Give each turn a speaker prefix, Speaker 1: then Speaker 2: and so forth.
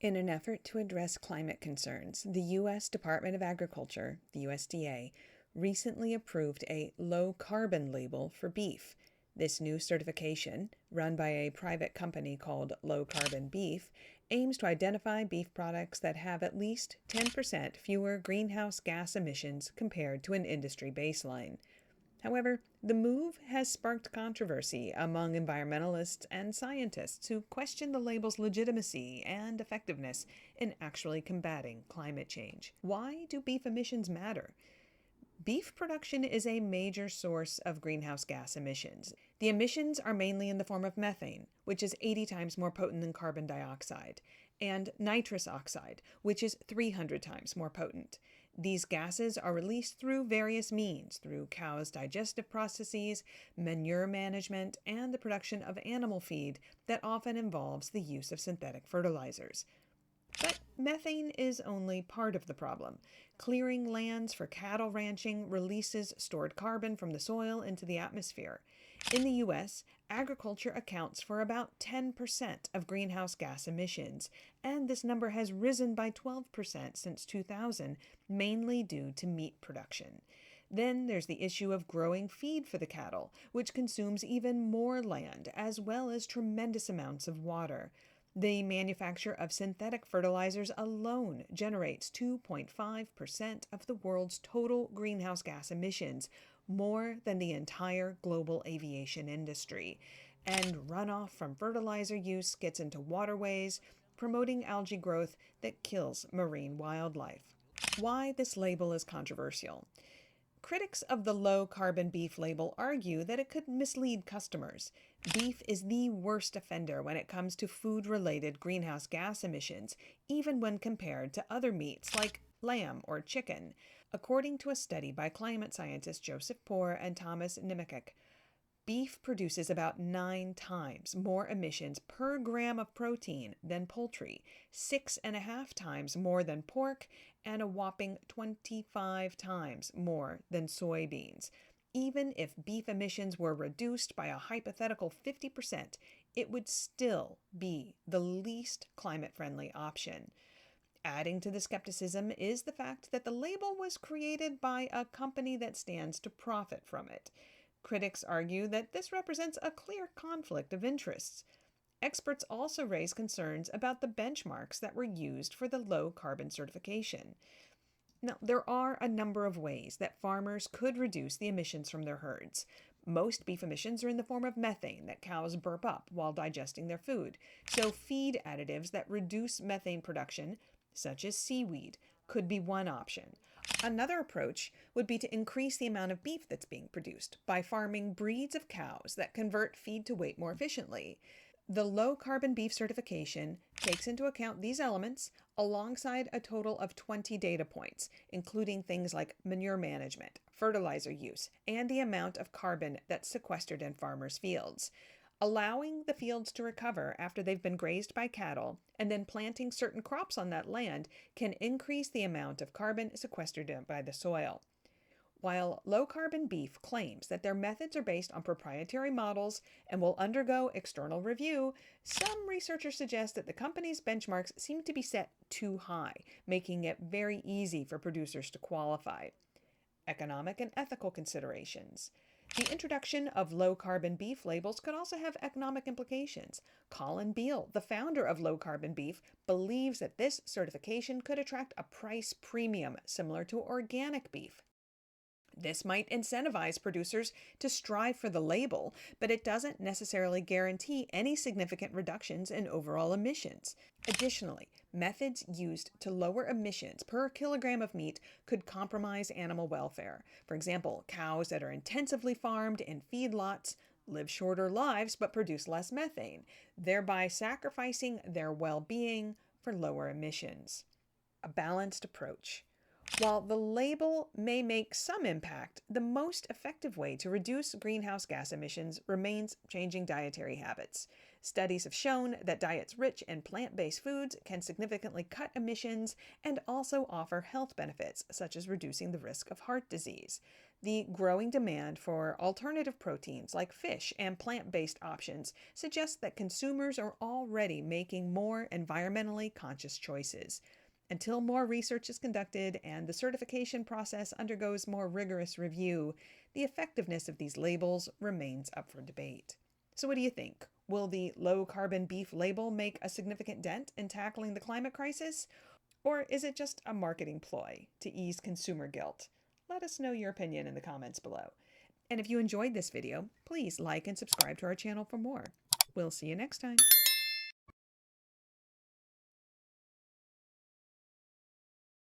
Speaker 1: In an effort to address climate concerns, the U.S. Department of Agriculture, the USDA, recently approved a low-carbon label for beef. This new certification, run by a private company called Low Carbon Beef, aims to identify beef products that have at least 10% fewer greenhouse gas emissions compared to an industry baseline. However, the move has sparked controversy among environmentalists and scientists who question the label's legitimacy and effectiveness in actually combating climate change. Why do beef emissions matter? Beef production is a major source of greenhouse gas emissions. The emissions are mainly in the form of methane, which is 80 times more potent than carbon dioxide, and nitrous oxide, which is 300 times more potent. These gases are released through various means, through cows' digestive processes, manure management, and the production of animal feed that often involves the use of synthetic fertilizers. But methane is only part of the problem. Clearing lands for cattle ranching releases stored carbon from the soil into the atmosphere. In the U.S., agriculture accounts for about 10% of greenhouse gas emissions, and this number has risen by 12% since 2000, mainly due to meat production. Then there's the issue of growing feed for the cattle, which consumes even more land, as well as tremendous amounts of water. The manufacture of synthetic fertilizers alone generates 2.5% of the world's total greenhouse gas emissions, more than the entire global aviation industry. And runoff from fertilizer use gets into waterways, promoting algae growth that kills marine wildlife. Why this label is controversial. Critics of the low-carbon beef label argue that it could mislead customers. Beef is the worst offender when it comes to food-related greenhouse gas emissions, even when compared to other meats like lamb or chicken. According to a study by climate scientists Joseph Poore and Thomas Nimekek, beef produces about 9 times more emissions per gram of protein than poultry, 6.5 times more than pork, and a whopping 25 times more than soybeans. Even if beef emissions were reduced by a hypothetical 50%, it would still be the least climate-friendly option. Adding to the skepticism is the fact that the label was created by a company that stands to profit from it. Critics argue that this represents a clear conflict of interests. Experts also raise concerns about the benchmarks that were used for the low-carbon certification. Now, there are a number of ways that farmers could reduce the emissions from their herds. Most beef emissions are in the form of methane that cows burp up while digesting their food, so feed additives that reduce methane production, such as seaweed, could be one option. Another approach would be to increase the amount of beef that's being produced by farming breeds of cows that convert feed to weight more efficiently. The low-carbon beef certification takes into account these elements alongside a total of 20 data points, including things like manure management, fertilizer use, and the amount of carbon that's sequestered in farmers' fields. Allowing the fields to recover after they've been grazed by cattle and then planting certain crops on that land can increase the amount of carbon sequestered by the soil. While low-carbon beef claims that their methods are based on proprietary models and will undergo external review, some researchers suggest that the company's benchmarks seem to be set too high, making it very easy for producers to qualify. Economic and ethical considerations. The introduction of low-carbon beef labels could also have economic implications. Colin Beale, the founder of low-carbon beef, believes that this certification could attract a price premium similar to organic beef. This might incentivize producers to strive for the label, but it doesn't necessarily guarantee any significant reductions in overall emissions. Additionally, methods used to lower emissions per kilogram of meat could compromise animal welfare. For example, cows that are intensively farmed in feedlots live shorter lives but produce less methane, thereby sacrificing their well-being for lower emissions. A balanced approach. While the label may make some impact, the most effective way to reduce greenhouse gas emissions remains changing dietary habits. Studies have shown that diets rich in plant-based foods can significantly cut emissions and also offer health benefits, such as reducing the risk of heart disease. The growing demand for alternative proteins like fish and plant-based options suggests that consumers are already making more environmentally conscious choices. Until more research is conducted and the certification process undergoes more rigorous review, the effectiveness of these labels remains up for debate. So what do you think? Will the low-carbon beef label make a significant dent in tackling the climate crisis? Or is it just a marketing ploy to ease consumer guilt? Let us know your opinion in the comments below. And if you enjoyed this video, please like and subscribe to our channel for more. We'll see you next time.